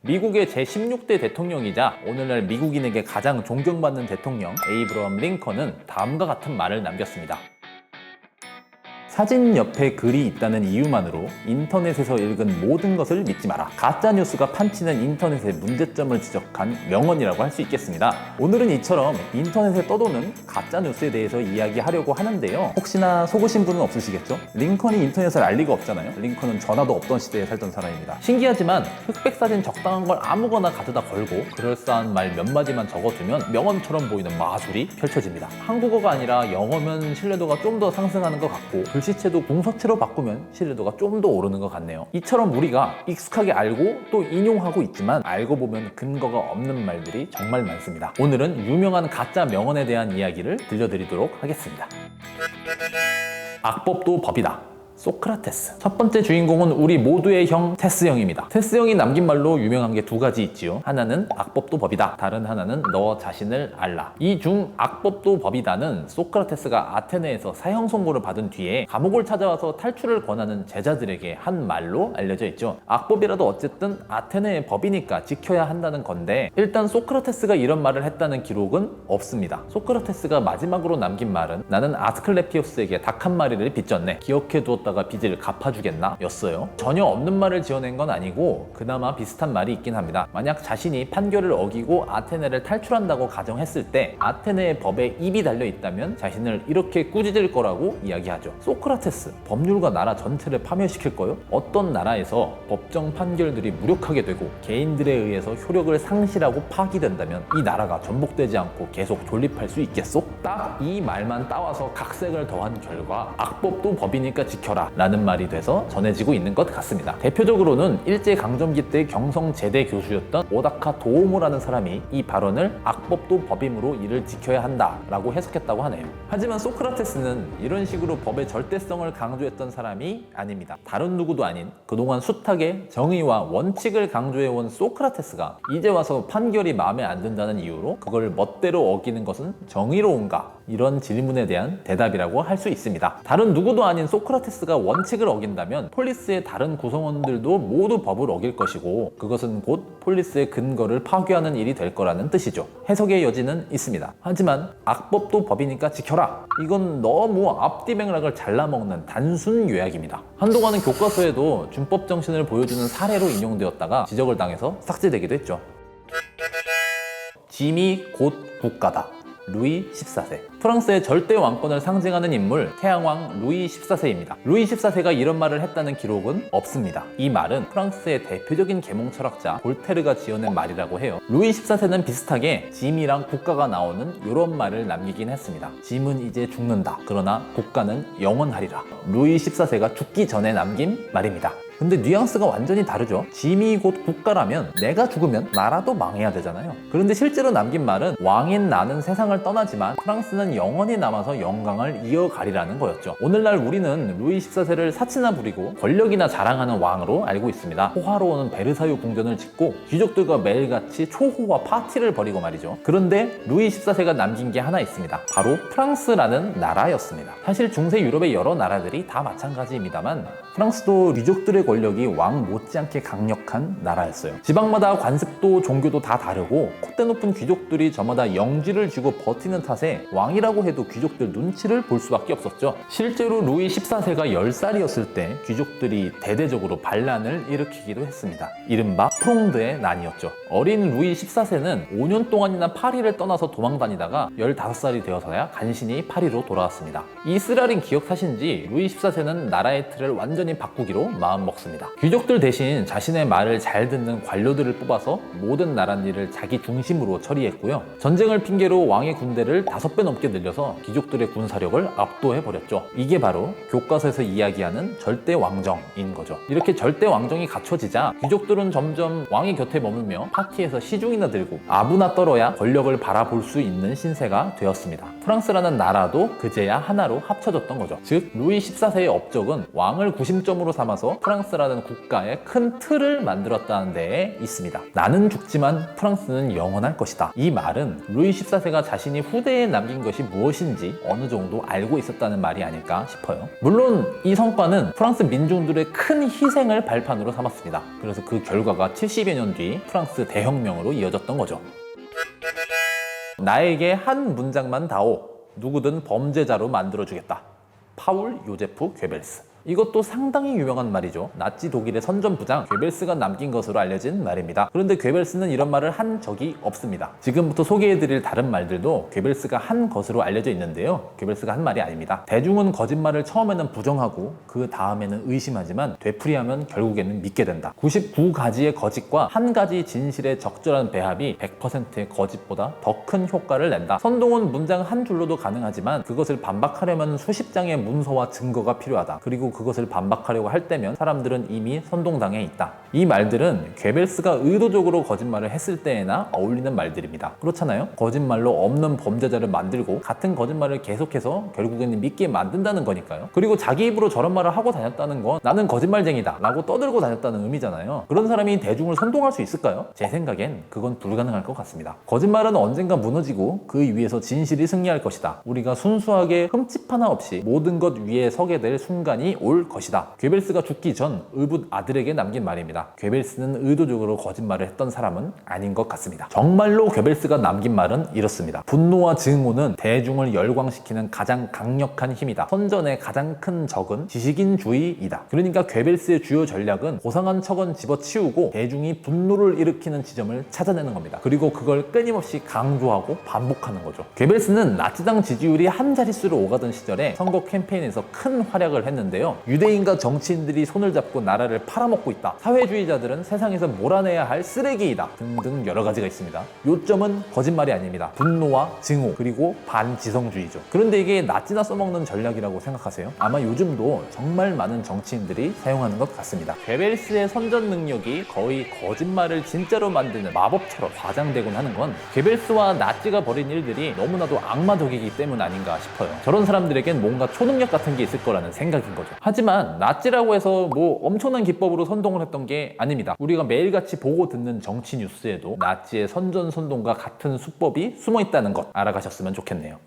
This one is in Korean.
미국의 제16대 대통령이자 오늘날 미국인에게 가장 존경받는 대통령 에이브러함 링컨은 다음과 같은 말을 남겼습니다. 사진 옆에 글이 있다는 이유만으로 인터넷에서 읽은 모든 것을 믿지 마라. 가짜뉴스가 판치는 인터넷의 문제점을 지적한 명언이라고 할 수 있겠습니다. 오늘은 이처럼 인터넷에 떠도는 가짜뉴스에 대해서 이야기하려고 하는데요. 혹시나 속으신 분은 없으시겠죠? 링컨이 인터넷을 알 리가 없잖아요. 링컨은 전화도 없던 시대에 살던 사람입니다. 신기하지만 흑백 사진 적당한 걸 아무거나 가져다 걸고 그럴싸한 말 몇 마디만 적어두면 명언처럼 보이는 마술이 펼쳐집니다. 한국어가 아니라 영어면 신뢰도가 좀 더 상승하는 것 같고 글씨체도 궁서체로 바꾸면 신뢰도가 좀 더 오르는 것 같네요. 이처럼 우리가 익숙하게 알고 또 인용하고 있지만 알고 보면 근거가 없는 말들이 정말 많습니다. 오늘은 유명한 가짜 명언에 대한 이야기를 들려드리도록 하겠습니다. 악법도 법이다. 소크라테스. 첫 번째 주인공은 우리 모두의 형 테스 형입니다. 테스 형이 남긴 말로 유명한 게 두 가지 있지요. 하나는 악법도 법이다. 다른 하나는 너 자신을 알라. 이 중 악법도 법이다는 소크라테스가 아테네에서 사형 선고를 받은 뒤에 감옥을 찾아와서 탈출을 권하는 제자들에게 한 말로 알려져 있죠. 악법이라도 어쨌든 아테네의 법이니까 지켜야 한다는 건데 일단 소크라테스가 이런 말을 했다는 기록은 없습니다. 소크라테스가 마지막으로 남긴 말은 나는 아스클레피오스에게 닭 한 마리를 빚졌네. 기억해 두었다가 빚을 갚아주겠나? 였어요. 전혀 없는 말을 지어낸 건 아니고 그나마 비슷한 말이 있긴 합니다. 만약 자신이 판결을 어기고 아테네를 탈출한다고 가정했을 때 아테네의 법에 입이 달려 있다면 자신을 이렇게 꾸짖을 거라고 이야기하죠. 소크라테스, 법률과 나라 전체를 파멸시킬 거요? 어떤 나라에서 법정 판결들이 무력하게 되고 개인들에 의해서 효력을 상실하고 파기된다면 이 나라가 전복되지 않고 계속 존립할 수 있겠소? 딱 이 말만 따와서 각색을 더한 결과 악법도 법이니까 지켜라 라는 말이 돼서 전해지고 있는 것 같습니다. 대표적으로는 일제강점기 때 경성제대 교수였던 오다카 도오모라는 사람이 이 발언을 악법도 법임으로 이를 지켜야 한다 라고 해석했다고 하네요. 하지만 소크라테스는 이런 식으로 법의 절대성을 강조했던 사람이 아닙니다. 다른 누구도 아닌 그동안 숱하게 정의와 원칙을 강조해온 소크라테스가 이제 와서 판결이 마음에 안 든다는 이유로 그걸 멋대로 어기는 것은 정의로운가? 이런 질문에 대한 대답이라고 할 수 있습니다. 다른 누구도 아닌 소크라테스가 원칙을 어긴다면 폴리스의 다른 구성원들도 모두 법을 어길 것이고 그것은 곧 폴리스의 근거를 파괴하는 일이 될 거라는 뜻이죠. 해석의 여지는 있습니다. 하지만 악법도 법이니까 지켜라. 이건 너무 앞뒤 맥락을 잘라먹는 단순 요약입니다. 한동안은 교과서에도 준법 정신을 보여주는 사례로 인용되었다가 지적을 당해서 삭제되기도 했죠. 짐이 곧 국가다. 루이 14세. 프랑스의 절대 왕권을 상징하는 인물 태양왕 루이 14세입니다. 루이 14세가 이런 말을 했다는 기록은 없습니다. 이 말은 프랑스의 대표적인 계몽 철학자 볼테르가 지어낸 말이라고 해요. 루이 14세는 비슷하게 짐이랑 국가가 나오는 이런 말을 남기긴 했습니다. 짐은 이제 죽는다. 그러나 국가는 영원하리라. 루이 14세가 죽기 전에 남긴 말입니다. 근데 뉘앙스가 완전히 다르죠. 짐이 곧 국가라면 내가 죽으면 나라도 망해야 되잖아요. 그런데 실제로 남긴 말은 왕인 나는 세상을 떠나지만 프랑스는 영원히 남아서 영광을 이어가리라는 거였죠. 오늘날 우리는 루이 14세를 사치나 부리고 권력이나 자랑하는 왕으로 알고 있습니다. 호화로운 베르사유 궁전을 짓고 귀족들과 매일같이 초호화 파티를 벌이고 말이죠. 그런데 루이 14세가 남긴 게 하나 있습니다. 바로 프랑스라는 나라였습니다. 사실 중세 유럽의 여러 나라들이 다 마찬가지입니다만 프랑스도 귀족들의 권력이 왕 못지않게 강력한 나라였어요. 지방마다 관습도 종교도 다 다르고 콧대 높은 귀족들이 저마다 영지를 쥐고 버티는 탓에 왕이라고 해도 귀족들 눈치를 볼 수밖에 없었죠. 실제로 루이 14세가 10살이었을 때 귀족들이 대대적으로 반란을 일으키기도 했습니다. 이른바 프롱드의 난이었죠. 어린 루이 14세는 5년 동안이나 파리를 떠나서 도망다니다가 15살이 되어서야 간신히 파리로 돌아왔습니다. 이 쓰라린 기억 탓인지 루이 14세는 나라의 틀을 완전히 바꾸기로 마음먹습니다. 귀족들 대신 자신의 말을 잘 듣는 관료들을 뽑아서 모든 나랏일을 자기 중심으로 처리했고요. 전쟁을 핑계로 왕의 군대를 5배 넘게 늘려서 귀족들의 군사력을 압도해버렸죠. 이게 바로 교과서에서 이야기하는 절대 왕정인 거죠. 이렇게 절대 왕정이 갖춰지자 귀족들은 점점 왕의 곁에 머물며 파티에서 시중이나 들고 아부나 떨어야 권력을 바라볼 수 있는 신세가 되었습니다. 프랑스라는 나라도 그제야 하나로 합쳐졌던 거죠. 즉 루이 14세의 업적은 왕을 구심점으로 삼아서 프랑스 프랑스라는 국가의 큰 틀을 만들었다는 데에 있습니다. 나는 죽지만 프랑스는 영원할 것이다. 이 말은 루이 14세가 자신이 후대에 남긴 것이 무엇인지 어느 정도 알고 있었다는 말이 아닐까 싶어요. 물론 이 성과는 프랑스 민중들의 큰 희생을 발판으로 삼았습니다. 그래서 그 결과가 70여 년 뒤 프랑스 대혁명으로 이어졌던 거죠. 나에게 한 문장만 다오. 누구든 범죄자로 만들어주겠다. 파울 요제프 괴벨스. 이것도 상당히 유명한 말이죠. 나치 독일의 선전부장 괴벨스가 남긴 것으로 알려진 말입니다. 그런데 괴벨스는 이런 말을 한 적이 없습니다. 지금부터 소개해드릴 다른 말들도 괴벨스가 한 것으로 알려져 있는데요. 괴벨스가 한 말이 아닙니다. 대중은 거짓말을 처음에는 부정하고 그 다음에는 의심하지만 되풀이하면 결국에는 믿게 된다. 99가지의 거짓과 한 가지 진실의 적절한 배합이 100%의 거짓보다 더 큰 효과를 낸다. 선동은 문장 한 줄로도 가능하지만 그것을 반박하려면 수십 장의 문서와 증거가 필요하다. 그리고 그것을 반박하려고 할 때면 사람들은 이미 선동당해 있다. 이 말들은 괴벨스가 의도적으로 거짓말을 했을 때에나 어울리는 말들입니다. 그렇잖아요? 거짓말로 없는 범죄자를 만들고 같은 거짓말을 계속해서 결국에는 믿게 만든다는 거니까요. 그리고 자기 입으로 저런 말을 하고 다녔다는 건 나는 거짓말쟁이다 라고 떠들고 다녔다는 의미잖아요. 그런 사람이 대중을 선동할 수 있을까요? 제 생각엔 그건 불가능할 것 같습니다. 거짓말은 언젠가 무너지고 그 위에서 진실이 승리할 것이다. 우리가 순수하게 흠집 하나 없이 모든 것 위에 서게 될 순간이 올 것이다. 괴벨스가 죽기 전 의붓 아들에게 남긴 말입니다. 괴벨스는 의도적으로 거짓말을 했던 사람은 아닌 것 같습니다. 정말로 괴벨스가 남긴 말은 이렇습니다. 분노와 증오는 대중을 열광시키는 가장 강력한 힘이다. 선전의 가장 큰 적은 지식인주의이다. 그러니까 괴벨스의 주요 전략은 고상한 척은 집어치우고 대중이 분노를 일으키는 지점을 찾아내는 겁니다. 그리고 그걸 끊임없이 강조하고 반복하는 거죠. 괴벨스는 나치당 지지율이 한 자릿수로 오가던 시절에 선거 캠페인에서 큰 활약을 했는데요. 유대인과 정치인들이 손을 잡고 나라를 팔아먹고 있다. 사회주의자들은 세상에서 몰아내야 할 쓰레기이다. 등등 여러 가지가 있습니다. 요점은 거짓말이 아닙니다. 분노와 증오 그리고 반지성주의죠. 그런데 이게 나치나 써먹는 전략이라고 생각하세요? 아마 요즘도 정말 많은 정치인들이 사용하는 것 같습니다. 괴벨스의 선전 능력이 거의 거짓말을 진짜로 만드는 마법처럼 과장되곤 하는 건 괴벨스와 나치가 벌인 일들이 너무나도 악마적이기 때문 아닌가 싶어요. 저런 사람들에겐 뭔가 초능력 같은 게 있을 거라는 생각인 거죠. 하지만 나치라고 해서 뭐 엄청난 기법으로 선동을 했던 게 아닙니다. 우리가 매일같이 보고 듣는 정치 뉴스에도 나치의 선전선동과 같은 수법이 숨어 있다는 것 알아가셨으면 좋겠네요.